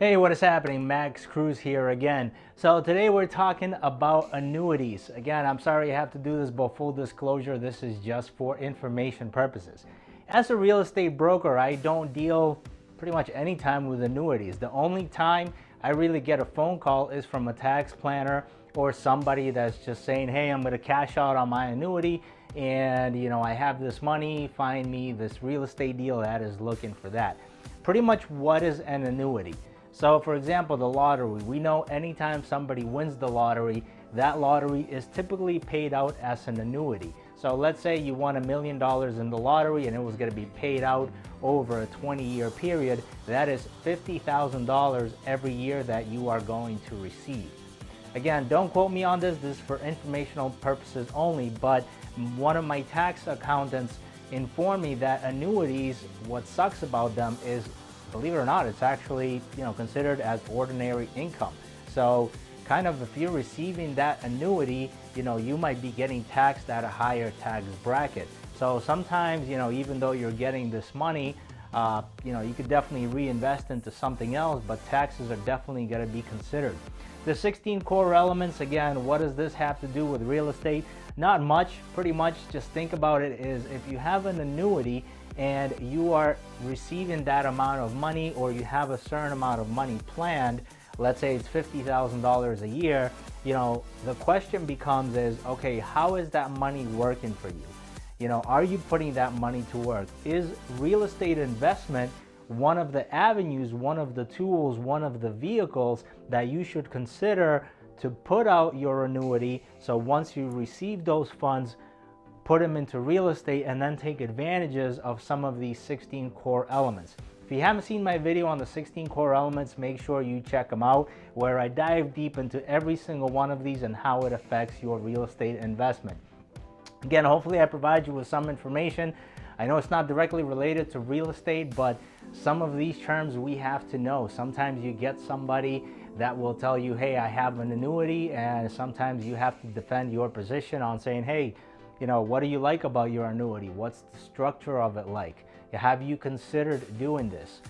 Hey, what is happening? Max Cruz here again. So today we're talking about annuities. Again, I'm sorry I have to do this, but full disclosure, this is just for information purposes. As a real estate broker, I don't deal pretty much any time with annuities. The only time I really get a phone call is from a tax planner or somebody that's just saying, hey, I'm going to cash out on my annuity and I have this money, find me this real estate deal that is looking for that. Pretty much what is an annuity? So for example, the lottery, we know anytime somebody wins the lottery, that lottery is typically paid out as an annuity. So let's say you won $1 million in the lottery and it was going to be paid out over a 20-year period. That is $50,000 every year that you are going to receive. Again, don't quote me on this. This is for informational purposes only, but one of my tax accountants informed me that annuities, what sucks about them is, believe it or not, it's actually considered as ordinary income. So kind of if you're receiving that annuity, you might be getting taxed at a higher tax bracket. So sometimes, even though you're getting this money, you could definitely reinvest into something else, but taxes are definitely going to be considered. The 16 core elements, again, what does this have to do with real estate? Not much. Pretty much just think about it is if you have an annuity and you are receiving that amount of money, or you have a certain amount of money planned, let's say it's $50,000 a year, the question becomes is, okay, how is that money working for you? Are you putting that money to work? Is real estate investment one of the avenues, one of the tools, one of the vehicles that you should consider to put out your annuity? So once you receive those funds, put them into real estate and then take advantages of some of these 16 core elements. If you haven't seen my video on the 16 core elements, make sure you check them out, where I dive deep into every single one of these and how it affects your real estate investment. Again, hopefully I provide you with some information. I know it's not directly related to real estate, but some of these terms we have to know. Sometimes you get somebody that will tell you, hey, I have an annuity, and sometimes you have to defend your position on saying, hey, what do you like about your annuity? What's the structure of it like? Have you considered doing this?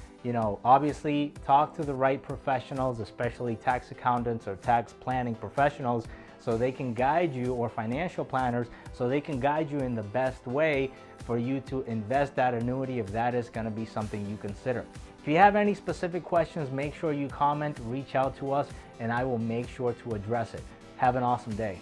Obviously talk to the right professionals, especially tax accountants or tax planning professionals, so they can guide you, or financial planners, so they can guide you in the best way for you to invest that annuity if that is going to be something you consider. If you have any specific questions, make sure you comment, reach out to us, and I will make sure to address it. Have an awesome day.